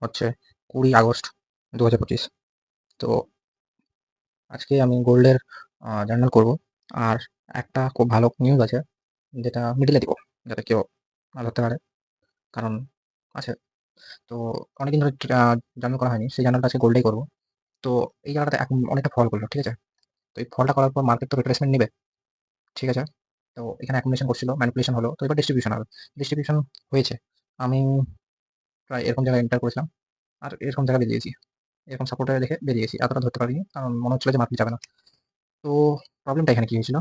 হচ্ছে 20 আগস্ট 2025। তো আজকে আমি গোল্ডের জার্নাল করব। আর একটা খুব ভালো নিউজ আছে যেটা মিডিলে দিব, যাতে কেউ না ধরতে পারে, কারণ আছে। তো অনেকদিন ধরে জার্নাল করা হয়নি, সেই জার্নালটা আজকে গোল্ডেই করবো। তো এই জায়গাটাতে এখন অনেকটা ফল করলো, ঠিক আছে। তো এই ফলটা করার পর মার্কেট তো রিট্রেসমেন্ট নেবে, ঠিক আছে। তো এখানে অ্যাকুমুলেশন করছিল, ম্যানিপুলেশন হলো, তো এবার ডিস্ট্রিবিউশন হবে। ডিস্ট্রিবিউশন হয়েছে। আমি প্রায় এরকম জায়গায় এন্টার করেছিলাম আর এরকম জায়গায় বেরিয়েছি, এরকম সাপোর্টে দেখে বেরিয়েছি। এতটা ধরতে পারিনি কারণ মনে হচ্ছিল যে মার্কেট যাবে না। তো প্রবলেমটা এখানে কি হয়েছিল,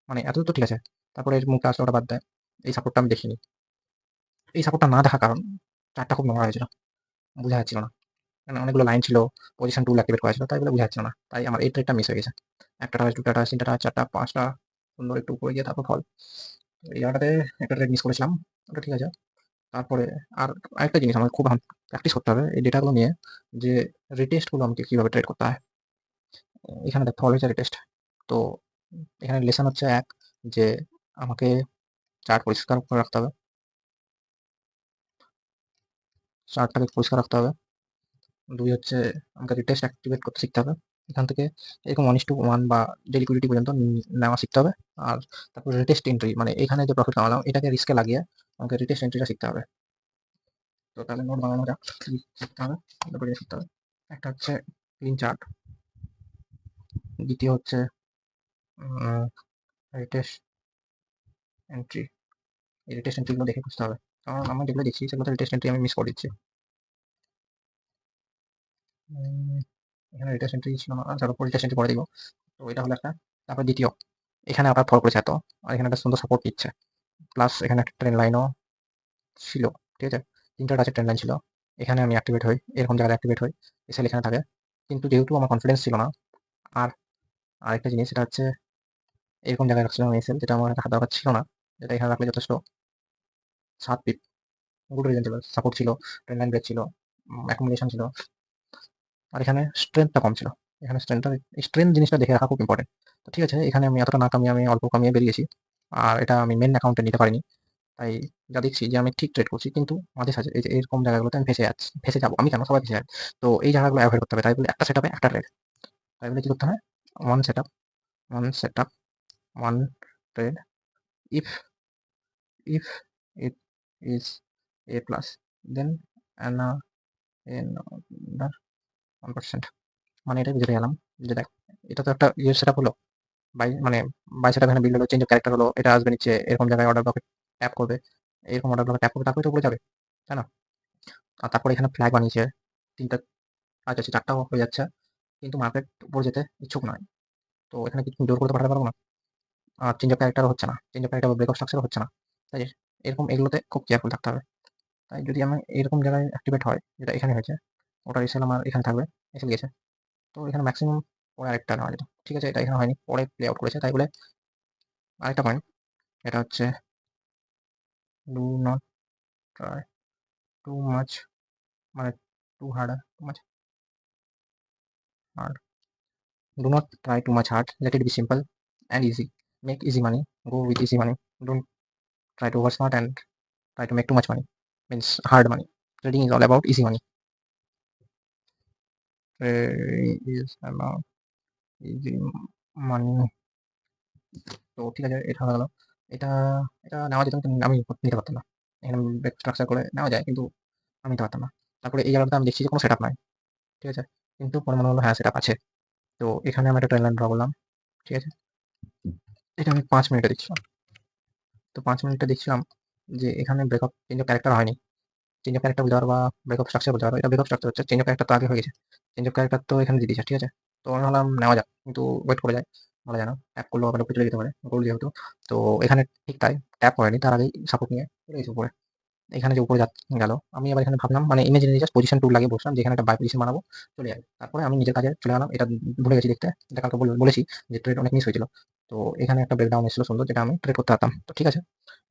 মানে এত তো ঠিক আছে, তারপরে এর মুখে আসলে ওটা বাদ দেয়। এই সাপোর্টটা আমি দেখিনি। এই সাপোর্টটা না দেখার কারণ চার্টটা খুব নোংরা হয়েছিল, বোঝা যাচ্ছিল না। মানে অনেকগুলো লাইন ছিল, পজিশন টুল অ্যাক্টিভেট করা ছিল, তাই বলে বোঝা যাচ্ছিল না। তাই আমার এই ট্রেডটা মিস হয়ে গেছে। একটা টাচ, দুটা টাচ, তিনটা টাচ, চারটা, পাঁচটা, সুন্দর একটু উপরে গিয়ে তারপর ফল। তো এই জায়গাটাতে একটা ট্রেড মিস করেছিলাম, ওটা ঠিক আছে। তারপরে আর আরেকটা জিনিস আমার খুব প্র্যাকটিস করতে হবে এই ডেটাগুলো নিয়ে, যে রিটেস্টগুলো আমাকে কীভাবে ট্রেড করতে হয়। এখানে দেখ ফল হয়েছে রিটেস্ট। তো এখানে লেসন হচ্ছে এক, যে আমাকে চার্ট পরিষ্কার করে রাখতে হবে, চার্টটাকে পরিষ্কার রাখতে হবে। দুই হচ্ছে আমাকে রিটেস্ট অ্যাক্টিভেট করতে শিখতে হবে। এখান থেকে এরকম 1:1 বা যে লিকুইডিটি পর্যন্ত নেওয়া শিখতে হবে। আর তারপর রিটেস্ট এন্ট্রি, মানে এখানে যে প্রফিট কামালাম এটাকে রিস্কে লাগিয়ে আমাকে রিটেস্ট এন্ট্রিটা শিখতে হবে। তো তাহলে নোট বানানো যাক, কি শিখতে হবে, দুটো জিনিস শিখতে হবে। একটা হচ্ছে ক্লিন চার্ট, দ্বিতীয় হচ্ছে রিটেস্ট এন্ট্রি। এই রিটেস্ট এন্ট্রিগুলো দেখে বুঝতে হবে, কারণ আমি যেগুলো দেখছি সেগুলো রিটেস্ট এন্ট্রি আমি মিস করে দিচ্ছি। এখানে রিটেস্ট এন্ট্রি ছিল না, যার উপর রিটেস্ট এন্ট্রি করে দিব। তো এটা হলো একটা। তারপর দ্বিতীয়, এখানে আবার ফল করেছে এত, আর এখানে একটা সুন্দর সাপোর্ট দিচ্ছে, প্লাস এখানে একটা ট্রেন লাইনও ছিল, ঠিক আছে। তিনটা টাচের ট্রেন লাইন ছিল। এখানে আমি অ্যাক্টিভেট হই, এরকম জায়গায় অ্যাক্টিভেট হই, এসএল এখানে থাকে। কিন্তু যেহেতু আমার কনফিডেন্স ছিল না, আর আরেকটা জিনিস সেটা হচ্ছে এরকম জায়গায় রাখছিলাম আমি এসএল, যেটা আমার রাখা দরকার ছিল না, যেটা এখানে রাখলে যথেষ্ট। 7 পিপ গুড রিজন ছিল, সাপোর্ট ছিল, ট্রেন লাইন ব্রেক ছিল, অ্যাকুমুলেশন ছিল। আর এখানে স্ট্রেংথটা কম ছিল। এখানে স্ট্রেংথ জিনিসটা দেখে রাখা খুব ইম্পর্টেন্ট। তো ঠিক আছে, এখানে আমি এতটা না কামিয়ে আমি অল্প কামিয়ে বেরিয়েছি। আর এটা আমি মেন অ্যাকাউন্টে নিতে পারিনি। তাই যা দেখছি যে আমি ঠিক ট্রেড করছি, কিন্তু মাঝে সাঝে এই যে এরকম জায়গাগুলোতে আমি ফেঁসে যাচ্ছি, ফেঁসে যাবো। আমি কেন, সবাই ফেঁসে যায়। তো এই জায়গাগুলো অ্যাভয়েড করতে হবে। তাই বলে একটা সেট আপে একটা ট্রেড, তাই বলে কি করতে হয়, one set up, one set up, one trade, if if it is a plus, then another 1%। মানে এটা বুঝতে গেলাম যে দেখ, এটা তো একটা ইয়ে সেট আপ হলো, বাই মানে বাই সেট আপ এখানে বিল্ড হলো, চেঞ্জ অফ ক্যারেক্টার হলো, এটা আসবে নিচে এরকম জায়গায় অর্ডার ব্লকে ট্যাপ করবে, এরকম অর্ডার ব্লকে ট্যাপ করবে, তারপরে তো উপরে যাবে, তাই না। আর তারপরে এখানে ফ্ল্যাগ বানিয়েছে তিনটা, আচ্ছা আচ্ছা, চারটাও হয়ে যাচ্ছে, কিন্তু মার্কেট উপরে যেতে ইচ্ছুক নয়। তো এখানে কিছু জোর করতে পাঠাতে পারবো না। আর চেঞ্জ অফ ক্যারেক্টারও হচ্ছে না, change of character break of স্ট্রাকচারও হচ্ছে না। তাই এরকম এগুলোতে খুব কেয়ারফুল থাকতে হবে। তাই যদি আমি এরকম জায়গায় অ্যাক্টিভেট হয়, যেটা এখানে হয়েছে, ওটা এসএল আমার এখানে থাকবে, এসএল গেছে। তো এখানে ম্যাক্সিমাম পরে আরেকটা নেওয়া যেত, ঠিক আছে। এটা এখানে হয়নি, পরে প্লে আউট করেছে, তাই বলে আরেকটা পয়েন্ট, এটা হচ্ছে do not try too much, মানে too hard, too much hard, do not try too much hard, let it be simple and easy, make easy money, go with easy money, don't try to over smart and try to make too much money, means hard money. Trading is all about easy money, trading is about easy money। তো ঠিক আছে, এটা হয়ে গেল। এটা এটা নেওয়া যেত, কিন্তু আমি নিতে পারতাম না। এখানে ব্যাক স্ট্রাকচার করে নেওয়া যায়, কিন্তু আমি নিতে পারতাম না। তারপরে এই জায়গাটাতে আমি দেখছি যে কোনো সেট আপ নাই, ঠিক আছে। কিন্তু পরে মনে হলো হ্যাঁ সেট আপ আছে। তো এখানে আমি একটা ট্রেন লাইন ড্র করলাম, ঠিক আছে। এটা আমি 5 মিনিটে দেখছিলাম। তো 5 মিনিটে দেখছিলাম যে এখানে ব্রেকআপ চেঞ্জ অফ ক্যারেক্টার হয়নি। চেঞ্জ অফ ক্যারেক্টার বলতে পারো বা ব্রেকআপ স্ট্রাকচার বলতে পারো, এটা ব্রেকআপ স্ট্রাকচার হচ্ছে, চেঞ্জ অফ ক্যারেক্টার তো আগে হয়ে গেছে। চেঞ্জ অফ ক্যারেক্টার তো এখানে দিয়ে দিয়েছে, ঠিক আছে। তো আমি ভাবলাম নেওয়া যাক, কিন্তু ওয়েট করে যায়, বলা যায় না, ট্যাপ করলেও আবার উপরে চলে যেতে পারে গোল যেহেতু। তো এখানে ঠিক তাই, ট্যাপ করেনি, তার আগেই সাপোর্ট নিয়ে চলে গেছে উপরে। এখানে যে উপরে গেল, আমি আবার এখানে ভাবলাম, মানে ইমেজিনারি জাস্ট পজিশন টুল লাগিয়ে বসলাম, যেখানে একটা বাই পজিশন বানাবো, চলে যাবে। তারপরে আমি নিজের কাজে চলে গেলাম। এটা ভুলে গেছি দেখতে, এটা কালকে বলেছি যে ট্রেড অনেক মিস হয়েছিল। তো এখানে একটা ব্রেকডাউন এসেছিল সুন্দর, যেটা আমি ট্রেড করতে পারতাম। তো ঠিক আছে,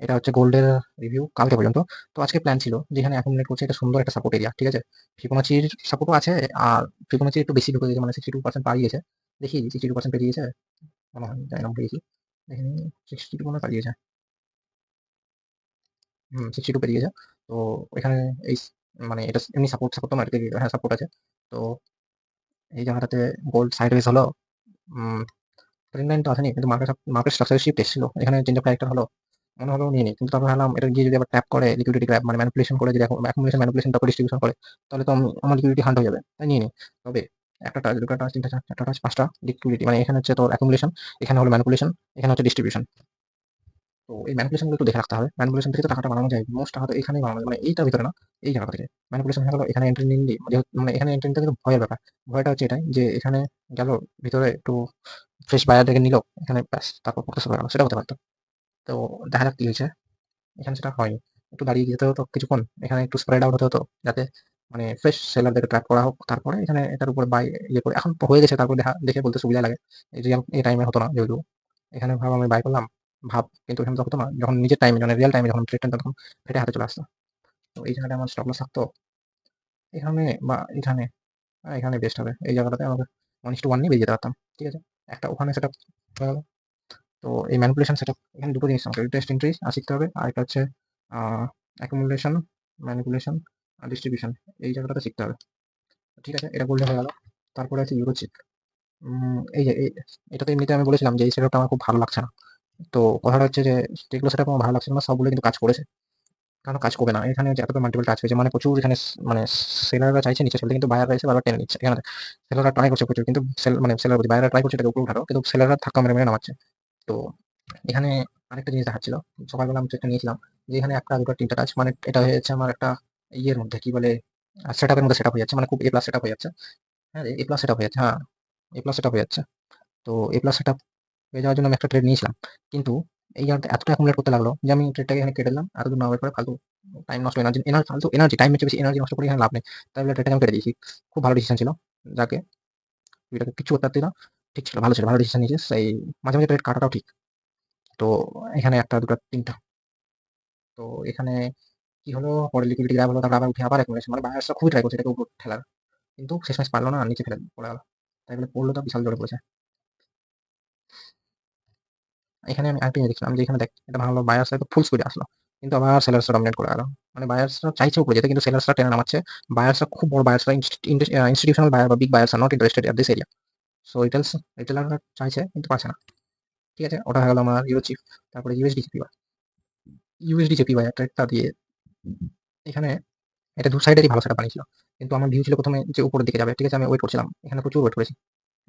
এটা হচ্ছে গোল্ডের রিভিউ কালকে পর্যন্ত। তো আজকে প্ল্যান ছিল যেখানে এখন মিনিট করছে, এটা সুন্দর একটা সাপোর্ট এরিয়া, ঠিক আছে। ফিবোনাচির সাপোর্টও আছে, আর ফিবোনাচি একটু বেশি ঢুকে গেছে, মানে 62% পাড়িয়েছে। দেখি 62% পেরিয়েছে মনে হয়, জানি না, পেয়েছি দেখি, 62 মনে হয় পাড়িয়েছে, 62 পেরিয়েছে। তো এখানে এই মানে এটা এমনি সাপোর্ট সাপোর্ট তো মার্কেটে, হ্যাঁ সাপোর্ট আছে। তো এই জায়গাটাতে গোল্ড সাইডওয়েজ হলো, ট্রেন্ড লাইন তো আসেনি, কিন্তু মার্কেট স্ট্রাকচারে শিফট এসেছিল, এখানে চেঞ্জ অফ ক্যারেক্টার হলো, মনে হলো নিয়ে নিই, কিন্তু তারপর ভাবলাম এটা গিয়ে যদি আবার ট্যাপ করে লিকুইডিটি গ্র্যাব মানে ম্যানিপুলেশন করে, যদি অ্যাকুমুলেশন ম্যানিপুলেশন তারপর ডিস্ট্রিবিউশন করে, তাহলে তো আমার লিকুইডিটি হান্ট হয়ে যাবে, তাই নিয়ে নিই। তবে একটা টাচ, দুটো টাচ, তিনটা টাচ, চারটা টাচ, পাঁচটা লিকুইডিটি, মানে এখানে হচ্ছে তোর অ্যাকুমুলেশন, এখানে হলো ম্যানিপুলেশন, এখানে হচ্ছে ডিস্ট্রিবিউশন। তো এই ম্যানিপুলেশন গুলো একটু দেখে রাখতে হবে, ম্যানিপুলেশন থেকে তো টাকাটা বানানো যায়, মোস্ট টাকা তো এখানেই বানানো যায়, মানে এইটার ভিতরে না, এই জায়গা থেকে ম্যানিপুলেশন হয়ে গেল। এখানে এন্ট্রি নিলি, মানে এখানে এন্ট্রি নিতে কিন্তু ভয়ের ব্যাপার, ভয়টা হচ্ছে এটাই যে এখানে গেল ভিতরে একটু ফ্রেশ বায়ার দেখে নিল, এখানে ব্যাস তারপর পড়তে শুরু হয়ে গেল, সেটা হতে পারতো। তো দেখা যাক কি হয়েছে, এখানে সেটা হয়নি, একটু দাঁড়িয়ে যেতে হতো কিছুক্ষণ, এখানে একটু স্প্রেড আউট হতে হতো, যাতে মানে ফ্রেশ সেলারদেরকে ট্র্যাপ করা হোক, তারপরে এখানে এটার উপরে বাই ইয়ে করে, এখন হয়ে গেছে, তারপর দেখে বলতে সুবিধা লাগে। এই রিয়াল এই টাইমে হতো না যেহেতু, এখানে ভাব আমি বাই করলাম, ভাব, কিন্তু এখানে তো হতো না, যখন নিজের টাইমে মানে রিয়েল টাইমে যখন ট্রেডটা তখন ফেটে হাতে চলে আসতো। তো এই জায়গাটা আমার স্টপ লস থাকতো এখানে বা এখানে, এখানে বেস্ট হবে, এই জায়গাটাতে আমাকে 1:1 নিয়ে বেরিয়ে যেতে পারতাম, ঠিক আছে। একটা ওখানে সেটা হয়ে গেল। তো এই ম্যানিপুলেশন সেটআপ, এখানে দুটো জিনিস আমাকে টেস্ট এন্ট্রি শিখতে হবে, আর একটা হচ্ছে অ্যাকুমুলেশন, ম্যানিপুলেশন আর ডিস্ট্রিবিউশন, এই জায়গাটাতে শিখতে হবে, ঠিক আছে। এটা বললে হয়ে গেল। তারপরে আছে ইউরোচিপ। এই যে এটা তো এমনিতে আমি বলেছিলাম যে এই সেটআপটা আমার খুব ভালো লাগছে না। তো কথাটা হচ্ছে যে যেগুলো সেটআপ আমার ভালো লাগছে না সবগুলো কিন্তু কাজ করেছে, কেন কাজ করবে না, এখানে যে এতটা মাল্টিপল টাচ হয়েছে, মানে প্রচুর এখানে মানে সেলাররা চাইছে নিচে চলতে, কিন্তু বায়াররা এসে বারবার টেনে নিচ্ছে, এখানে সেলাররা ট্রাই করছে প্রচুর, কিন্তু মানে সেলার বলছি বায়াররা ট্রাই করছে এটাকে উপরে উঠানো, কিন্তু সেলাররা ধাক্কা মেরে মেরে নামাচ্ছে। তো এখানে আরেকটা জিনিস দেখাচ্ছিল, সকালবেলা আমি একটা নিয়েছিলাম, যে এখানে একটা দুটো তিনটা টাচ, মানে এটা হয়ে যাচ্ছে আমার একটা ইয়ের মধ্যে কি বলে সেটআপের মধ্যে সেটআপ হয়ে যাচ্ছে, মানে খুব এ প্লাস সেটআপ হয়ে যাচ্ছে। হ্যাঁ এ প্লাস সেটআপ হয়ে যাচ্ছে, হ্যাঁ এ প্লাস সেটআপ হয়ে যাচ্ছে। তো এ প্লাস সেটআপ হয়ে যাওয়ার জন্য আমি একটা ট্রেড নিয়েছিলাম, কিন্তু এই জায়গাটা এতটা অ্যাকুমুলেট করতে লাগলো যে আমি ট্রেডটাকে এখানে কেটে দিলাম, এতদূর না হওয়ার পরে ফালতু টাইম নষ্ট, এনার্জি এনার্জি ফালতু এনার্জি, টাইম হচ্ছে বেশি, এনার্জি নষ্ট করে এখানে লাভ নেই, তাই বলে ট্রেডটাকে আমি কেটে দিয়েছি। খুব ভালো ডিসিশন ছিল, যাকে তুই এটাকে কিছু করতে পারতি না, ঠিক ছিল, ভালো ছিল, ভালো ডিসিশন নিয়েছিস। এই মাঝে মাঝে ট্রেড কাটাটাও ঠিক। তো এখানে একটা দুটো তিনটা, তো এখানে কি হলো, পরে লিকুইডিটি গ্র্যাব হলো, তারপর আবার উঠে আবার অ্যাকুমুলেশন, মানে বায়ার্সরা খুবই ট্রাই করছে এটাকে উপর ঠেলার, কিন্তু শেষমেশ পারলো না, আর নিচে ফেলে পড়ে গেল, তাই বলে পড়লো তো বিশাল জোরে পড়েছে। এখানে আমি আরেকটা জিনিস দেখছিলাম যে এখানে দেখ এটা ভালো, বায়ার্স হয়তো ফুল স্পিডে আসলো, কিন্তু আবার সেলার্সরা ডমিনেট করে গেল, মানে বায়ার্সরা চাইছে উপরে যেতে, কিন্তু সেলার্সরা টেনে নামাচ্ছে। বায়ার্সরা খুব বড় বায়ার্সরা, ইনস্টিটিউশনাল বায়ার বা big buyers are not interested at this area. So রিটেলাররা চাইছে কিন্তু পাচ্ছে না, ঠিক আছে। ওটা হয়ে গেল আমার ইউরো চিপ। তারপরে ইউএসডি চেপি বা ইউএসডি চেপি বা একটা দিয়ে এখানে, এটা দু সাইডেরই ভালো সেটা বানিয়েছিল, কিন্তু আমার ভিউ ছিল প্রথমে যে উপরের দিকে যাবে, ঠিক আছে, আমি ওয়েট করছিলাম, এখানে প্রচুর ওয়েট করেছি,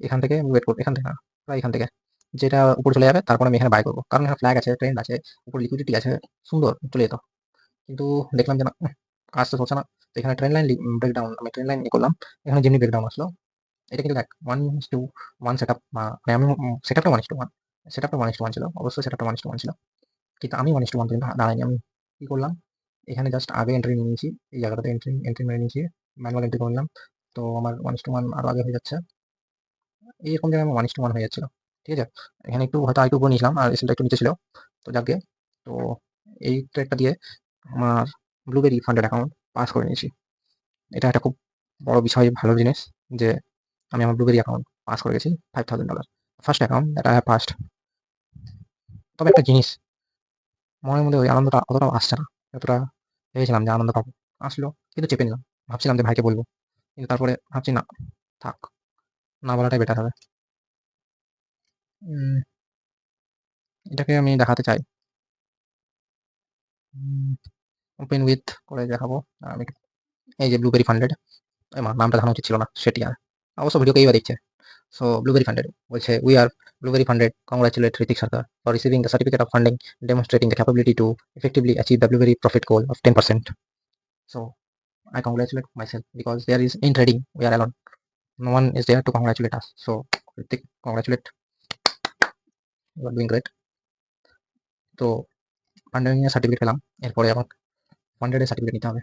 এখান থেকে ওয়েট করবো, এখান থেকে না, প্রায় এখান থেকে যেটা উপরে চলে যাবে, তারপর আমি এখানে বাই করবো, কারণ এখানে ফ্ল্যাগ আছে, ট্রেন্ড আছে, উপর লিকুইডিটি আছে, সুন্দর চলে যেত। কিন্তু দেখলাম যে না, কাজ তো হচ্ছে না। তো এখানে ট্রেন লাইন ব্রেকডাউন, আমি ট্রেন লাইন করলাম, এখানে যেমনি ব্রেকডাউন আসলো, এটা কিন্তু দেখ 1:1 সেট আপ, মানে আমি সেট আপটা 1:1, সেট আপটা 1:1 ছিল, অবশ্যই সেট আপটা 1:1 ছিল, কিন্তু আমি 1:1 পর্যন্ত দাঁড়াইনি। আমি কি করলাম, এখানে জাস্ট আগে এন্ট্রি নিয়ে নিয়েছি, এই জায়গাটাতে এন্ট্রি এন্ট্রি মেরে নিয়েছি, ম্যানুয়াল এন্ট্রি করে নিলাম। তো আমার 1:1 আরো আগে হয়ে যাচ্ছে, এইরকম জায়গায় আমার 1:1 হয়ে যাচ্ছিল, ঠিক আছে। এখানে একটু হয়তো আরেকটু উপরে নিয়েছিলাম, আর এসএলটা একটু নিচে ছিল, তো যাকে, তো এই ট্রেডটা দিয়ে আমার ব্লুবেরি ফান্ডেড অ্যাকাউন্ট পাস করে নিয়েছি। এটা একটা খুব বড় বিষয়, ভালো জিনিস যে আমি আমার ব্লুবেরি অ্যাকাউন্ট পাস করে গেছি $5,000, first account that I have passed. তবে একটা জিনিস, মনের মধ্যে ওই আনন্দটা অতটাও আসছে না, যতটা ভেবেছিলাম যে আনন্দ পাবো, আসলো, কিন্তু চেপে নিলাম, ভাবছিলাম যে ভাইকে বলবো, কিন্তু তারপরে ভাবছি না, থাক, না বলাটাই বেটার হবে। উম, এটাকে আমি দেখাতে চাই, ওপেন উইথ করে দেখাবো। আমি এই যে ব্লুবেরি ফান্ডেড, নামটা দেখানো উচিত ছিল না, সেটি আর অবশ্য ভিডিওকে এইবার দেখছে। সো ব্লুবেরি ফান্ডেড বলছে, we are blueberry funded congratulate Hrithik Sarkar for receiving the certificate of funding demonstrating the capability to effectively achieve the blueberry profit goal of 10%. So I congratulate myself because there is in trading we are alone. No one is there to congratulate us. So Ritik, congratulate. You are doing great. তো funding এর certificate পেলাম, এরপরে আমার funded এর certificate নিতে হবে।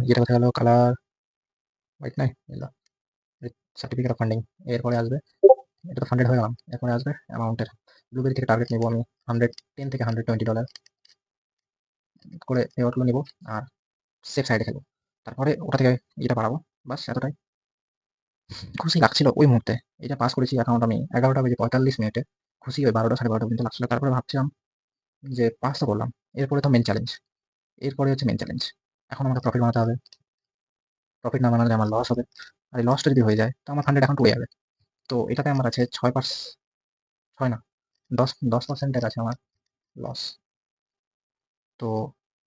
যেটা কথা হলো কালার হোয়াইট নাই, সার্টিফিকেট অফ ফান্ডিং, এরপরে আসবে, এটা তো ফান্ডেড হয়ে গেলাম, এরপরে আসবে অ্যামাউন্টের। ব্লুবেরি থেকে টার্গেট নেবো আমি 110 থেকে $120 করে পেআউটগুলো নেবো, আর সেফ সাইডে খেলবো, তারপরে ওটা থেকে এটা বাড়াবো, বাস এতটাই। খুশি লাগছিল ওই মুহূর্তে, এটা পাস করেছি অ্যাকাউন্ট আমি 11:45 খুশি ওই 12টা 12:30 পর্যন্ত লাগছিল। তারপরে ভাবছিলাম যে পাস তো করলাম, এরপরে তো মেন চ্যালেঞ্জ, এরপরে হচ্ছে মেন চ্যালেঞ্জ, এখন আমাকে প্রফিট বানাতে হবে। প্রফিট না বানালে আমার লস হবে, আর এই লসটা যদি হয়ে যায় তো আমার ফান্ডেড অ্যাকাউন্ট উড়ে যাবে। তো এটাতে আমার আছে 6 না 10% আছে আমার লস। তো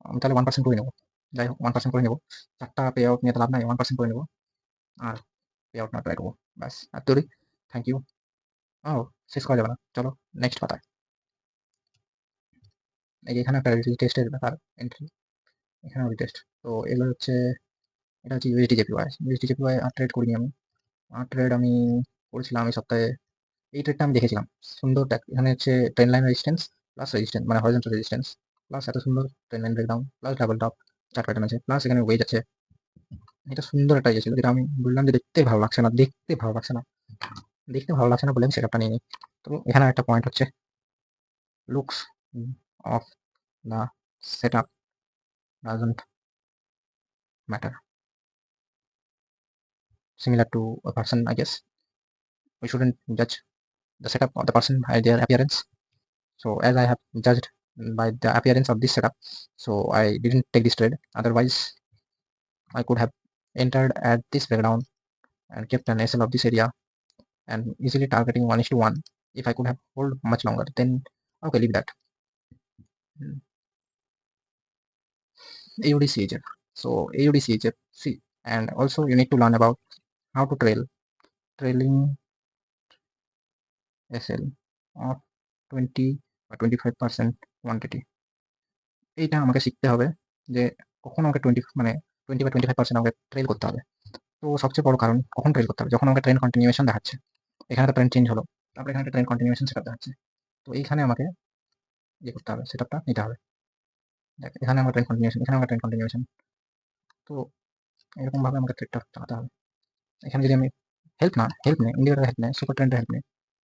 আমি তাহলে 1% করে নেবো। যাই হোক 1% করে নেবো। 4টা পে আউট নিয়ে তো লাভ নাই, 1% করে নেবো আর পে আউট না ট্রাই করবো। ব্যাস আর তৈরি। Thank you. ও, শেষ করা যাবে না, চলো নেক্সট পাতায়। এই যে এখানে একটা টেস্টের ব্যাপার, এন্ট্রি, এখানে টেস্ট। তো এগুলো হচ্ছে, এটা হচ্ছে ইউএসডি জেপিওয়াই। ইউএসডি জেপিওয়াই আর ট্রেড করিনি আমি। আর ট্রেড আমি করেছিলাম এই সপ্তাহে। এই ট্রেডটা আমি দেখেছিলাম, সুন্দর এখানে হচ্ছে train line resistance plus resistance মানে হরিজন্টাল রেজিস্ট্যান্স প্লাস এত সুন্দর train line breakdown plus double top chart pattern আছে প্লাস এখানে ওয়েজ আছে। এটা সুন্দর একটা ইয়ে ছিল, যেটা আমি বললাম যে দেখতে ভালো লাগছে না, দেখতে ভালো লাগছে না, দেখতে ভালো লাগছে না বলে আমি সেটআপটা নিয়ে নিই। তো এখানে একটা পয়েন্ট হচ্ছে looks of the setup doesn't matter, similar to a person, I guess. We shouldn't judge the setup of the person by their appearance. So as I have judged by the appearance of this setup, so I didn't take this trade. Otherwise I could have entered at this breakdown and kept an SL of this area and easily targeting 1:1. If I could have hold much longer, then okay, leave that. AUD CHF. So AUD CHF, see, and also you need to learn about how to trailing SL of 20 or 25% quantity. এইটা আমাকে শিখতে হবে যে কখন আমাকে 20 মানে 20 বা 25% আমাকে ট্রেল করতে হবে। তো সবচেয়ে বড় কারণ কখন ট্রেল করতে হবে, যখন আমাকে ট্রেন্ড কন্টিনিউয়েশন দেখাচ্ছে। এখানে তো ট্রেন্ড চেঞ্জ হলো, তারপরে এখানে একটা ট্রেন্ড কন্টিনিউয়েশন সেটআপ দেখাচ্ছে। তো এইখানে আমাকে ইয়ে করতে হবে, সেটআপটা নিতে হবে। দেখ এখানে আমার ট্রেন্ড কন্টিনিউয়েশন, এখানে আমার ট্রেন্ড কন্টিনিউয়েশন। তো এরকমভাবে আমাকে ট্রেডটা চালাতে হবে। এখানে যদি আমি হেল্প নেই ইন্ডিকেটর হেল্প নেই, সুপার ট্রেন্ডের হেল্প নেই,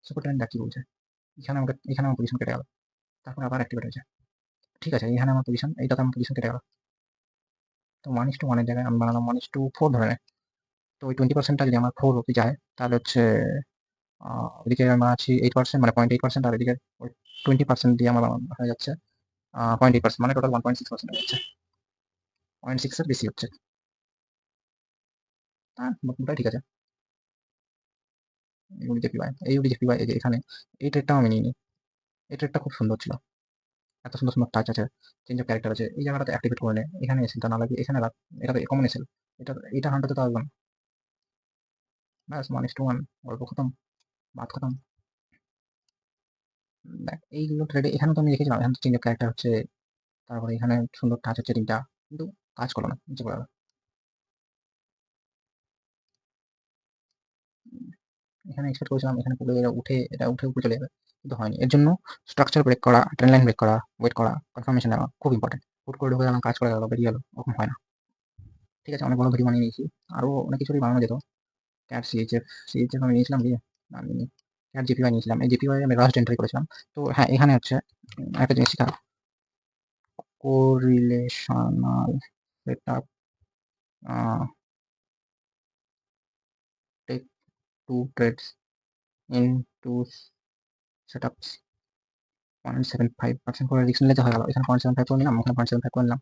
সুপার ট্রেন্ড কি বলছে, এখানে আমার পজিশন কেটে গেল, তারপর আবার অ্যাক্টিভেট হয়েছে। ঠিক আছে, এখানে আমার পজিশন, এইটাতে আমার পজিশন কেটে গেল। তো 1:1 এর জায়গায় আমি বানালাম 1:4 ধরে নেয়। তো ওই 20%টা যদি আমার 4 অব্দি যায় তাহলে হচ্ছে ওদিকে আমরা আছি 8% মানে 0.8%, আর এদিকে ওই 20% দিয়ে আমার হয়ে যাচ্ছে 0.8%, মানে টোটাল 1.6% হয়ে যাচ্ছে। 0.6 এর বেশি হচ্ছে, মোটামুটি ঠিক আছে। ইউডিজেপিওয়াই এই যে এখানে এই ট্রেডটাও আমি নিইনি। এই ট্রেডটা খুব সুন্দর ছিল, এত সুন্দর সুন্দর টাচ আছে, চেঞ্জ অফ ক্যারেক্টার আছে। এই জায়গাটাতে অ্যাক্টিভেট করে নে, এখানে এসেলটা না লাগে এখানে রাখ, এটা তো কমন এসেল, এটা হান্টাতে তো আসবে না। ব্যাস 1:1 গল্প খতম, বাদ খতম। দেখ এইগুলো ট্রেডে এখানে তো আমি দেখেছিলাম, এখানে চেঞ্জ অফ ক্যারেক্টার হচ্ছে, তারপরে এখানে সুন্দর টাচ হচ্ছে তিনটা, কিন্তু কাজ করলো না, নিচে পড়ে গেল। এখানে এক্সপেক্ট করেছিলাম এখানে পুরো এটা উঠে উপরে চলে যাবে, কিন্তু হয়নি। এর জন্য স্ট্রাকচার ব্রেক করা, ট্রেন লাইন ব্রেক করা, ওয়েট করা, কনফার্মেশন নেওয়া খুব ইম্পর্টেন্ট। হুট করে ঢুকে গেলাম, কাজ করে গেল, বেরিয়ে গেল, ওরকম হয় না। ঠিক আছে, অনেক বড় ভিডিও বানিয়ে নিয়েছি, আরও অনেক কিছুই বানানো যেত। ক্যাট সিএইচএফ আমি নিয়েছিলাম কি, আমি ক্যাট জিপিওয়াই নিয়েছিলাম। এই জিপিওয়াই আমি লাস্ট এন্ট্রি করেছিলাম। তো হ্যাঁ, এখানে হচ্ছে একটা জিনিস শেখা, correlational setup, take two trades in two setups. 0.75% করে রিস্ক নিলে যা হয়ে গেল, এখানে 0.75 করে নিলাম, ওখানে 0.75 করে নিলাম।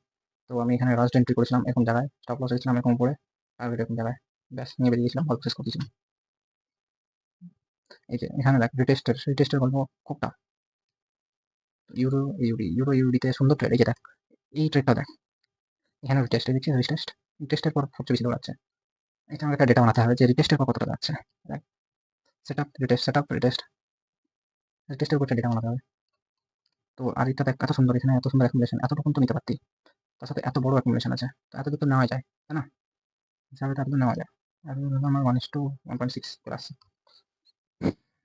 তো আমি এখানে লাস্ট এন্ট্রি করেছিলাম এরকম জায়গায়, স্টপ লস রেখেছিলাম এরকম উপরে, আর এরকম জায়গায় ব্যাস নিয়ে বেরিয়ে গেছিলাম, গল্প শেষ করে দিয়েছিলাম। এই যে এখানে দেখ রিটেস্টের গল্প খুব টাফ। ইউরোতে সুন্দর ট্রেড, এই যে দেখ এই ট্রেডটা দেখ, এখানে রিটেস্ট দিচ্ছি, রিটেস্টের পর সবচেয়ে বেশি দৌড়াচ্ছে। এটা আমার একটা ডেটা বানাতে হবে যে রিটেস্টের পর কতটা যাচ্ছে। দেখ সেট আপ রিটেস্টের উপর ডেটা বানাতে হবে। তো আর এটা দেখ এত সুন্দর, এখানে এত সুন্দর অ্যাকুমুলেশন, এতটুকু তো নিতে পারতি, তার সাথে এত বড় অ্যাকুমুলেশন আছে, তো এত তো নেওয়া যায়, তাই না? হিসাবে তো এত নেওয়া যায়। আর আমার 1:1.6 করে আসছে,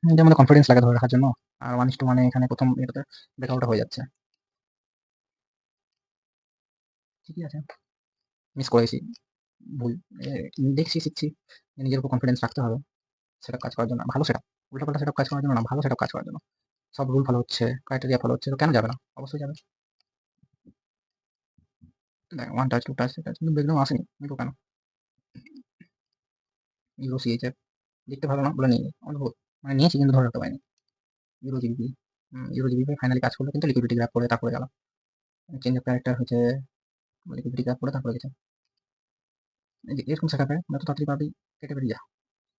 এটার মধ্যে কনফিডেন্স লাগে ধরে রাখার জন্য। আর 1:1 এখানে প্রথম এটাতে ব্রেকআউট হয়ে যাচ্ছে, ঠিকই আছে, মিস করেছি, ভুল। দেখছি, শিখছি, নিজের উপর কনফিডেন্স রাখতে হবে সেটা কাজ করার জন্য, ভালো সেটা, উল্টাপাল্টা সেটা কাজ করার জন্য না, ভালো সেটা কাজ করার জন্য। সব রুল ফলো হচ্ছে, ক্রাইটেরিয়া ফলো হচ্ছে, তো কেন যাবে না, অবশ্যই যাবে। দেখ 1 টাচ 2 টাচ এটা কিন্তু ব্রেকডাউন আসেনি, কিন্তু কেন ইউরো সিএইচএফ দেখতে ভালো না বলে নিয়ে অদ্ভুত, মানে নিয়েছি কিন্তু ধরে রাখতে পারিনি। ইউরো জিবিপি ফাইনালি কাজ করলো, কিন্তু লিকুইডিটি গ্র্যাব করে তারপরে গেল। চেঞ্জ অফ ক্যারেক্টার হচ্ছে লিকুইডিটি কার্ড পড়ে তারপরে গেছে। এই যে এরকম সেট আপে যত তাড়াতাড়ি পারবি কেটে বেরিয়ে যা।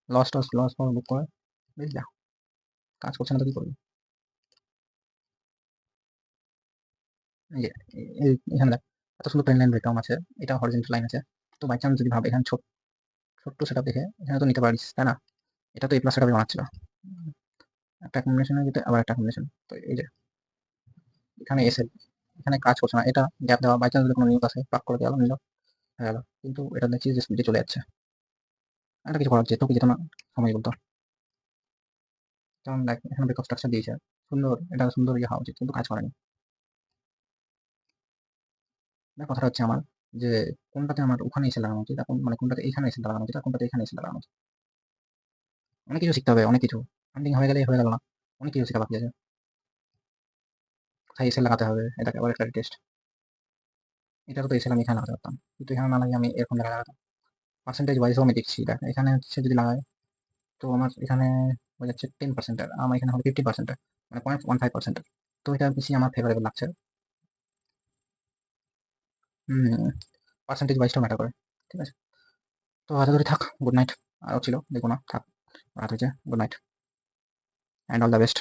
লস ফর বুক করে বেরিয়ে যা। কাজ করছে না তো কি করবি? এই যে এখানে দেখ এত সুন্দর প্লেন লাইন ব্রেকডাউন আছে, এটা হরিজন্টাল লাইন আছে। তো বাই চান্স যদি ভাব এখানে ছোট্ট সেট আপ দেখে এখানে তো নিতে পারিস, তাই না? এটা তো এ প্লাস সেট আপে বানাচ্ছিল, একটা কম্বিনেশনের ভিতরে আবার একটা কম্বিনেশন। তো এই যে এখানে এসে এখানে কাজ করছে না, এটা গ্যাপ দেওয়া, বাই চান্স যদি কোনো নিউজ আসে পাক করে দেওয়া নিল হয়ে গেল। কিন্তু এটা দেখছি যে স্পিডে চলে যাচ্ছে, এটা কিছু করার যেত কি যেত না সময় বলতো। যেমন দেখ এখানে ব্রেকআপ স্ট্রাকচার দিয়েছে সুন্দর, এটা সুন্দর ইয়ে হওয়া উচিত কিন্তু কাজ করেনি। দেখ কথাটা হচ্ছে আমার যে কোনটাতে আমার ওখানে এসে লাগানো উচিত, এখন মানে কোনটাতে এখানে এসে লাগানো উচিত আর কোনটাতে এখানে এসে লাগানো উচিত। অনেক কিছু শিখতে হবে, অনেক কিছু ফান্ডিং হয়ে গেলে হয়ে গেল না, অনেক কিছু শেখা বাকি আছে। কোথায় এসে লাগাতে হবে এটাকে আবার একটা টেস্ট। এটা তো এসে আমি এখানে লাগাতে পারতাম, কিন্তু এখানে না লাগিয়ে আমি এরকম জায়গায় লাগাতাম। পার্সেন্টেজ ওয়াইজও আমি দেখছি, দেখ এখানে হচ্ছে যদি লাগাই তো আমার এখানে হয়ে যাচ্ছে 10%, আমার এখানে হলো 50%, মানে 0.15%। তো এটা বেশি আমার ফেভারেবল লাগছে। হুম, পার্সেন্টেজ ওয়াইজটাও ম্যাটার করে। ঠিক আছে, তো আশা করি থাক, গুড নাইট। আরও ছিল দেখবো না, থাক, রাত হয়েছে, good night and all the best.